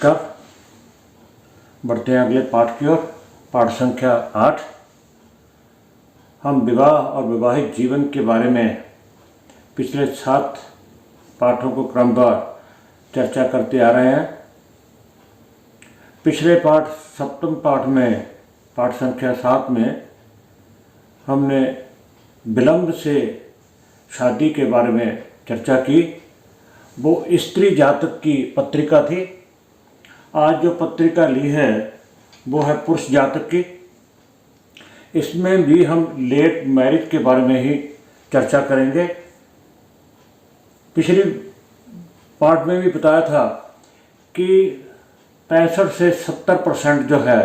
कब बढ़ते हैं अगले पाठ की ओर। पाठ संख्या 8। हम विवाह और वैवाहिक जीवन के बारे में पिछले 7 पाठों को क्रमवार चर्चा करते आ रहे हैं। पिछले पाठ 7वें पाठ में, पाठ संख्या 7 में हमने विलंब से शादी के बारे में चर्चा की। वो स्त्री जातक की पत्रिका थी। आज जो पत्रिका ली है वो है पुरुष जातक की। इसमें भी हम लेट मैरिज के बारे में ही चर्चा करेंगे। पिछले पार्ट में भी बताया था कि 65 से 70% जो है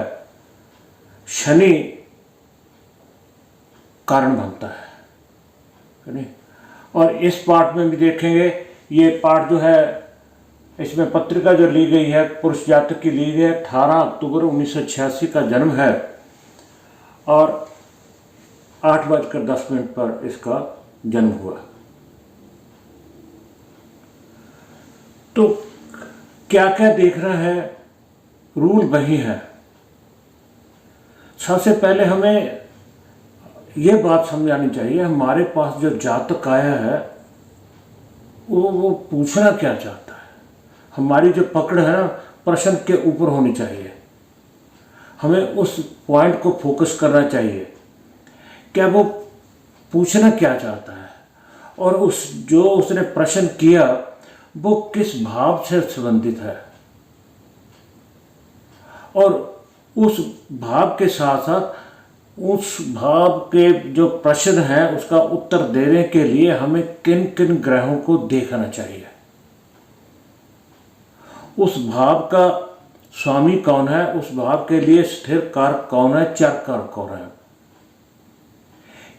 शनि कारण बनता है नहीं। और इस पार्ट में भी देखेंगे, ये पार्ट जो है, इसमें पत्रिका जो ली गई है पुरुष जातक की ली गई है। 18 अक्टूबर 1986 का जन्म है और 8:10 पर इसका जन्म हुआ। तो क्या क्या देख रहा है, रूल वही है। सबसे पहले हमें ये बात समझानी चाहिए, हमारे पास जो जातक आया है वो पूछना क्या चाहता है। हमारी जो पकड़ है ना, प्रश्न के ऊपर होनी चाहिए। हमें उस पॉइंट को फोकस करना चाहिए, क्या वो पूछना क्या चाहता है और उसने प्रश्न किया वो किस भाव से संबंधित है, और उस भाव के साथ साथ उस भाव के जो प्रश्न है उसका उत्तर देने के लिए हमें किन किन ग्रहों को देखना चाहिए। उस भाव का स्वामी कौन है, उस भाव के लिए स्थिर कारक कौन है, चर कारक कौन है,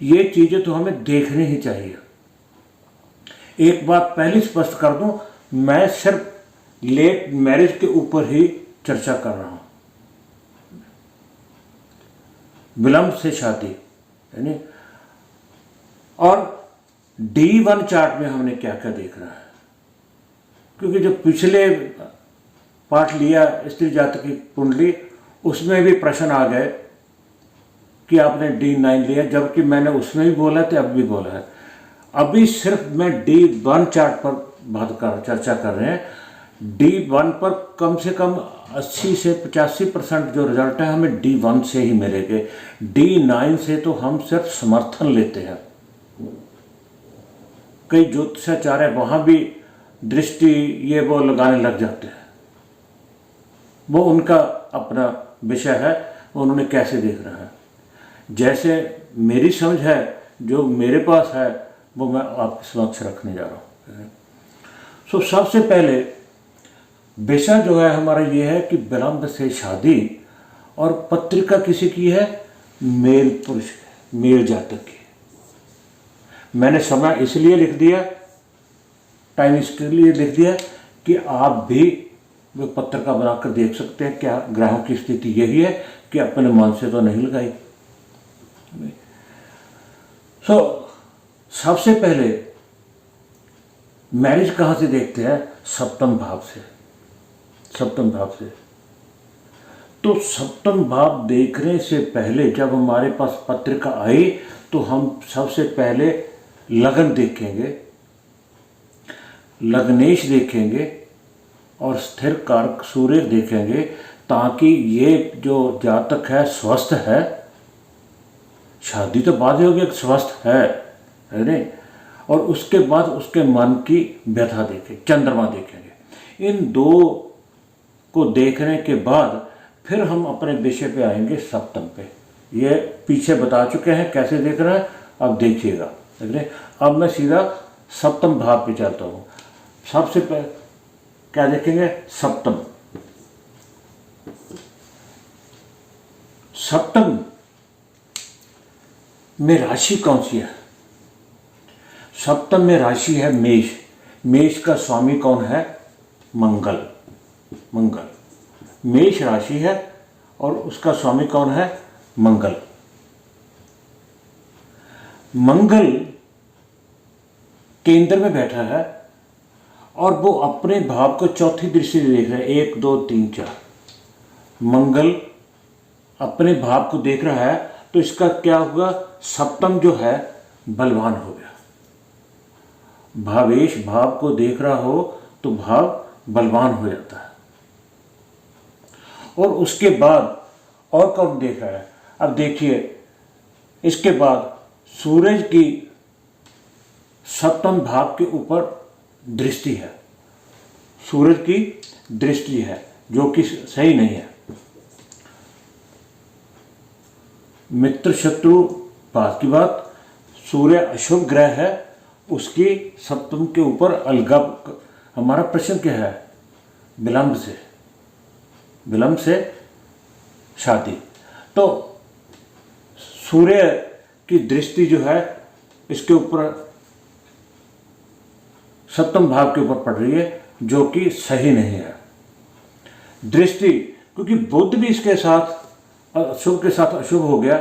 ये चीजें तो हमें देखनी ही चाहिए। एक बात पहले स्पष्ट कर दूं, मैं सिर्फ लेट मैरिज के ऊपर ही चर्चा कर रहा हूं, विलंब से शादी यानी। और D1 चार्ट में हमने क्या क्या देख रहा है, क्योंकि जो पिछले पाठ लिया स्त्री जातक की कुंडली, उसमें भी प्रश्न आ गए कि आपने D9 लिया, जबकि मैंने उसमें भी बोला था, अब भी बोला है। अभी सिर्फ मैं D1 चार्ट पर चर्चा कर रहे हैं। D1 पर कम से कम 80 से 85% जो रिजल्ट है हमें D1 से ही मिलेंगे। D9 से तो हम सिर्फ समर्थन लेते हैं। कई ज्योतिषाचार्य वहां भी दृष्टि ये वो लगाने लग जाते हैं। वो उनका अपना विषय है, उन्होंने कैसे देख रहा है। जैसे मेरी समझ है, जो मेरे पास है, वो मैं आपके समक्ष रखने जा रहा हूँ। सो सबसे पहले विषय जो है हमारा ये है कि विलंब से शादी, और पत्रिका किसी की है, मेल पुरुष, मेल जातक की। मैंने समय इसलिए लिख दिया, टाइम इसके लिए लिख दिया कि आप भी वो पत्रिका बनाकर देख सकते हैं क्या ग्रहों की स्थिति यही है कि अपने मन से तो नहीं लगाई। सबसे पहले मैरिज कहाँ से देखते हैं, सप्तम भाव से। सप्तम भाव से तो सप्तम भाव देखने से पहले जब हमारे पास पत्रिका आई तो हम सबसे पहले लगन देखेंगे, लग्नेश देखेंगे और स्थिर कारक सूर्य देखेंगे, ताकि ये जो जातक है स्वस्थ है। शादी तो बाद में होगी, स्वस्थ है नहीं। और उसके बाद उसके मन की व्यथा देखें, चंद्रमा देखेंगे। इन दो को देखने के बाद फिर हम अपने विषय पे आएंगे, सप्तम पे। ये पीछे बता चुके हैं कैसे देख रहे हैं, अब देखिएगा। देख रहे, अब मैं सीधा सप्तम भाव पे चलता हूँ। सबसे पहले क्या देखेंगे, सप्तम। सप्तम में राशि कौन सी है? सप्तम में राशि है मेष। मेष का स्वामी कौन है? मंगल। मंगल मेष राशि है और उसका स्वामी कौन है? मंगल। मंगल केंद्र में बैठा है और वो अपने भाव को चौथी दृष्टि से देख रहा है, 1 2 3 4। मंगल अपने भाव को देख रहा है तो इसका क्या होगा, सप्तम जो है बलवान हो गया। भावेश भाव को देख रहा हो तो भाव बलवान हो जाता है। और उसके बाद और कौन देख रहा है, अब देखिए इसके बाद सूरज की सप्तम भाव के ऊपर दृष्टि है, सूरज की दृष्टि है जो कि सही नहीं है। मित्र शत्रु बात की बात, सूर्य अशुभ ग्रह है, उसकी सप्तम के ऊपर अलगब। हमारा प्रश्न क्या है, विलंब से शादी। तो सूर्य की दृष्टि जो है इसके ऊपर सप्तम भाव के ऊपर पड़ रही है जो कि सही नहीं है दृष्टि, क्योंकि बुध भी इसके साथ अशुभ के साथ अशुभ हो गया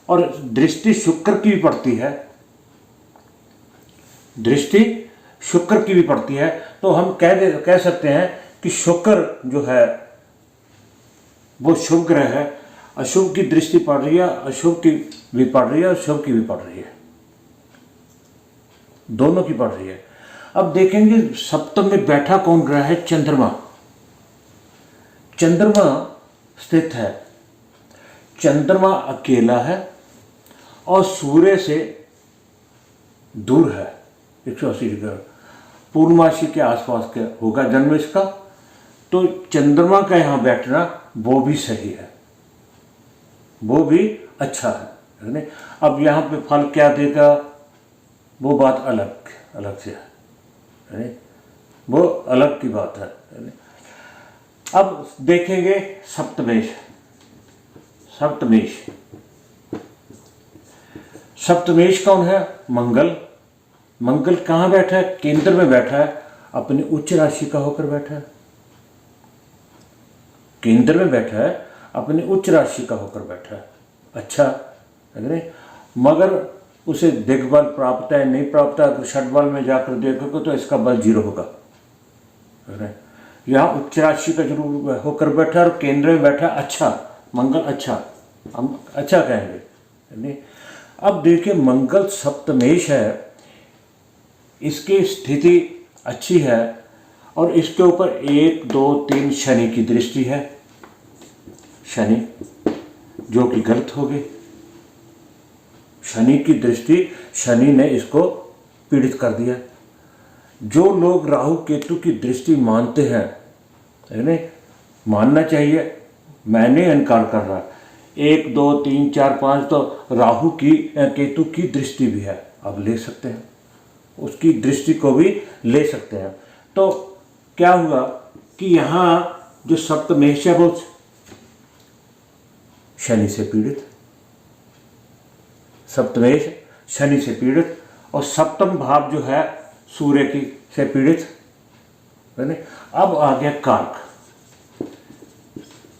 और दृष्टि शुक्र की भी पड़ती है, दृष्टि शुक्र की भी पड़ती है। तो हम कह सकते हैं कि शुक्र जो है वो शुभ ग्रह है, अशुभ की दृष्टि पड़ रही है, अशुभ की भी पड़ रही है और शुभ की भी पड़ रही है, दोनों की पड़ रही है। अब देखेंगे सप्तम में बैठा कौन ग्रह है, चंद्रमा। चंद्रमा स्थित है, चंद्रमा अकेला है और सूर्य से दूर है 180 डिग्री, पूर्णमासी के आसपास के होगा जन्म इसका। तो चंद्रमा का यहाँ बैठना वो भी सही है, वो भी अच्छा है। अब यहाँ पे फल क्या देगा वो बात अलग से है, वो अलग की बात है। अब देखेंगे सप्तमेश कौन है, मंगल कहाँ बैठा है, केंद्र में बैठा है, अपनी उच्च राशि का होकर बैठा है, केंद्र में बैठा है, अपनी उच्च राशि का होकर बैठा है। अच्छा है, मगर उसे दिग्बल प्राप्त है नहीं प्राप्त है, अगर षट बल में जाकर देखोगे तो इसका बल 0 होगा। यहाँ उच्च राशि का जरूर होकर बैठा और केंद्र में बैठा, अच्छा मंगल, अच्छा हम अच्छा कहेंगे। अब देखिए मंगल सप्तमेश है, इसकी स्थिति अच्छी है और इसके ऊपर 1 2 3 शनि की दृष्टि है, शनि जो कि गलत हो गई। शनि की दृष्टि, शनि ने इसको पीड़ित कर दिया। जो लोग राहु केतु की दृष्टि मानते हैं, मानना चाहिए, मैंने इनकार कर रहा, 1 2 3 4 5 तो राहु की केतु की दृष्टि भी है, अब ले सकते हैं, उसकी दृष्टि को भी ले सकते हैं। तो क्या हुआ कि यहाँ जो सप्तमेश है वो शनि से पीड़ित, सप्तमेश शनि से पीड़ित और सप्तम भाव जो है सूर्य की से पीड़ित। अब आ गया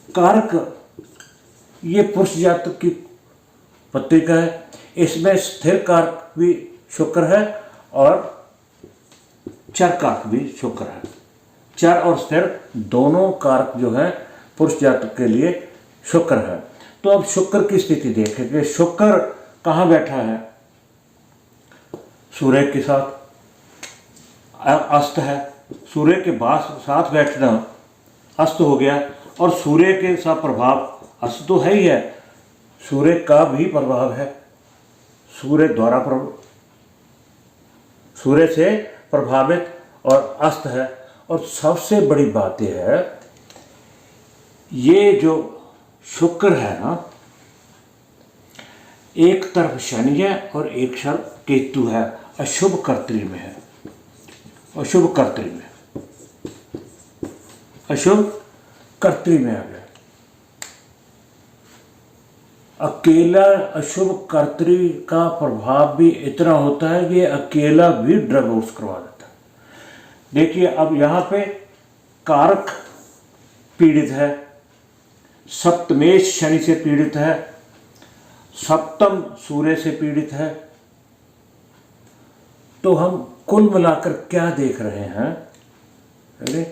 कारक, ये पुरुष जातक की पत्रिका है, इसमें स्थिर कारक भी शुक्र है और चर कारक भी शुक्र है। चर और स्थिर दोनों कारक जो है पुरुष जातक के लिए शुक्र है। तो अब शुक्र की स्थिति देखेंगे, शुक्र कहाँ बैठा है, सूर्य के साथ अस्त है, सूर्य के साथ बैठना अस्त हो गया और सूर्य के साथ प्रभाव, अस्त तो है ही है, सूर्य का भी प्रभाव है, सूर्य से प्रभावित और अस्त है। और सबसे बड़ी बात यह है, ये जो शुक्र है ना, एक तरफ शनि है और एक तरफ केतु है, अशुभ कर्तरी में है, अशुभ कर्तरी में, अशुभ कर्तरी में आ गया। अकेला अशुभ कर्तरी का प्रभाव भी इतना होता है कि अकेला भी डिवोर्स करवा देता है। देखिए अब यहाँ पे कारक पीड़ित है, सप्तमेश शनि से पीड़ित है, सप्तम सूर्य से पीड़ित है तो हम कुल मिलाकर क्या देख रहे हैं? अरे,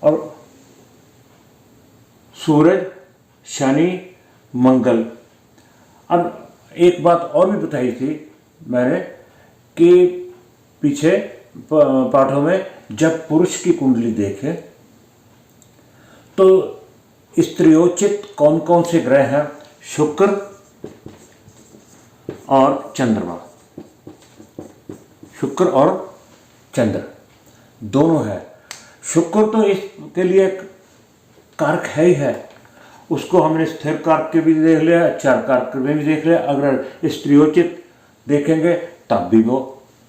और सूरज, शनि, मंगल। अब एक बात और भी बताई थी मैंने कि पीछे पाठों में जब पुरुष की कुंडली देखें तो स्त्रियोचित कौन कौन से ग्रह हैं? शुक्र और चंद्रमा। शुक्र और चंद्र दोनों है। शुक्र तो इसके लिए कारक है ही है, उसको हमने स्थिर कारक के भी देख लिया, चार कारक में भी देख लिया। अगर स्त्रियोचित देखेंगे तब भी वो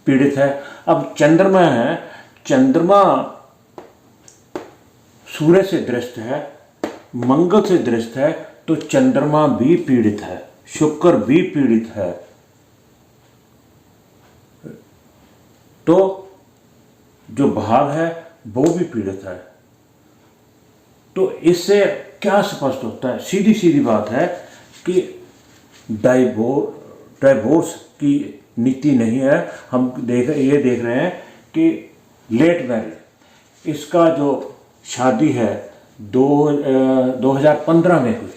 पीड़ित है। अब चंद्रमा है, चंद्रमा सूर्य से दृष्ट है, मंगल से दृष्ट है, तो चंद्रमा भी पीड़ित है, शुक्र भी पीड़ित है। तो जो भाव है वो भी पीड़ित है। तो इससे क्या स्पष्ट होता है? सीधी सीधी बात है कि डाइवोर्स की नीति नहीं है। हम ये देख रहे हैं कि लेट मैरिज, इसका जो शादी है 2015 में हुई,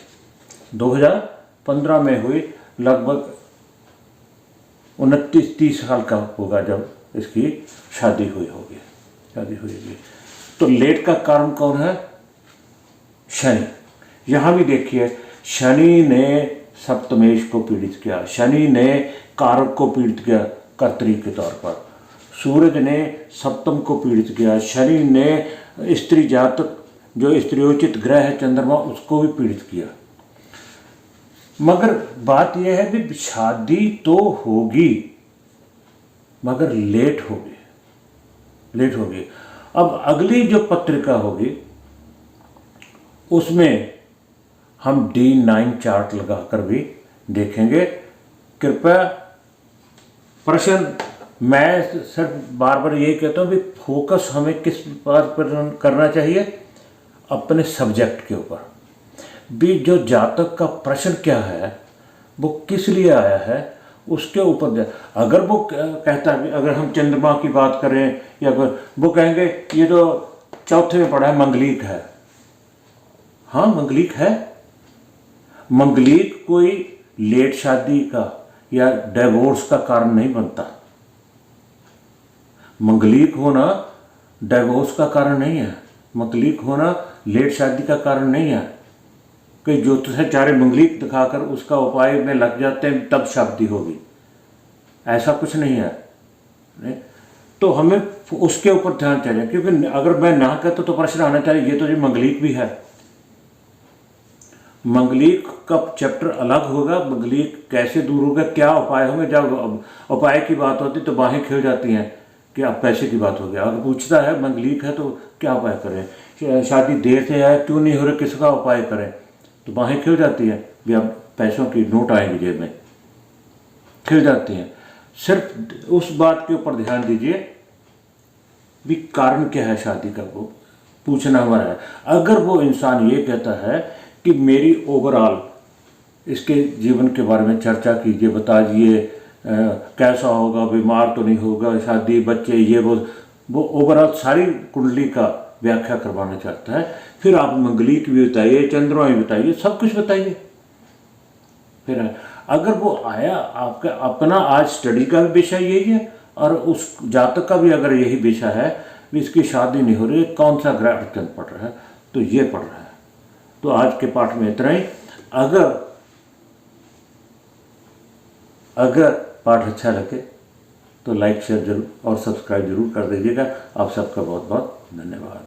2015 में हुई, लगभग 29-30 साल का होगा जब इसकी शादी हुई होगी। तो लेट का कारण कौन है? शनि। यहाँ भी देखिए, शनि ने सप्तमेश को पीड़ित किया, शनि ने कारक को पीड़ित किया कर्तरी के तौर पर, सूरज ने सप्तम को पीड़ित किया, शनि ने स्त्री जातक जो स्त्रियोचित ग्रह है चंद्रमा उसको भी पीड़ित किया। मगर बात यह है कि शादी तो होगी मगर लेट होगी। अब अगली जो पत्रिका होगी उसमें हम D9 चार्ट लगाकर भी देखेंगे। कृपया प्रश्न, मैं सिर्फ बार बार यही कहता हूँ कि फोकस हमें किस बात पर करना चाहिए? अपने सब्जेक्ट के ऊपर भी। जो जातक का प्रश्न क्या है, वो किस लिए आया है, उसके ऊपर। अगर वो कहता है, अगर हम चंद्रमा की बात करें या वो कहेंगे ये तो चौथे में पड़ा है, मंगलिक है। हाँ, मंगलिक है। मंगलिक कोई लेट शादी का या डिवोर्स का कारण नहीं बनता। मंगलिक होना डिवोर्स का कारण नहीं है, मंगलिक होना लेट शादी का कारण नहीं है कि ज्योतिषाचार्य मंगलिक दिखाकर उसका उपाय में लग जाते हैं तब शादी होगी, ऐसा कुछ नहीं है। नहीं? तो हमें उसके ऊपर ध्यान चाहिए, क्योंकि अगर मैं ना कहता तो प्रश्न आना चाहिए ये तो जो मंगलिक भी है। मंगलिक का चैप्टर अलग होगा, मंगलिक कैसे दूर होगा, क्या उपाय होंगे। जब उपाय की बात होती तो बाहें खिल जाती हैं कि अब पैसे की बात हो गया। अगर पूछता है मंगलिक है तो क्या उपाय करें, शादी देर से है क्यों नहीं हो रही, किसका उपाय करें, तो बाहें खिल जाती हैं कि अब पैसों की नोट आएंगे जेब में, खिल जाती हैं। सिर्फ उस बात के ऊपर ध्यान दीजिए भी कारण क्या है शादी का, वो पूछना हमारा है। अगर वो इंसान ये कहता है कि मेरी ओवरऑल इसके जीवन के बारे में चर्चा कीजिए, बता दीजिए कैसा होगा, बीमार तो नहीं होगा, शादी, बच्चे, ये वो ओवरऑल सारी कुंडली का व्याख्या करवाना चाहता है, फिर आप मंगलिक भी बताइए, चंद्रमा भी बताइए, सब कुछ बताइए। फिर अगर वो आया आपका अपना आज स्टडी का भी विषय यही है और उस जातक का भी अगर यही विषय है कि इसकी शादी नहीं हो रही, कौन सा ग्रह अड़चन पड़ रहा है, तो ये पड़ रहा है। तो आज के पाठ में इतना ही। अगर पाठ अच्छा लगे तो लाइक, शेयर जरूर और सब्सक्राइब जरूर कर दीजिएगा। आप सबका बहुत बहुत धन्यवाद।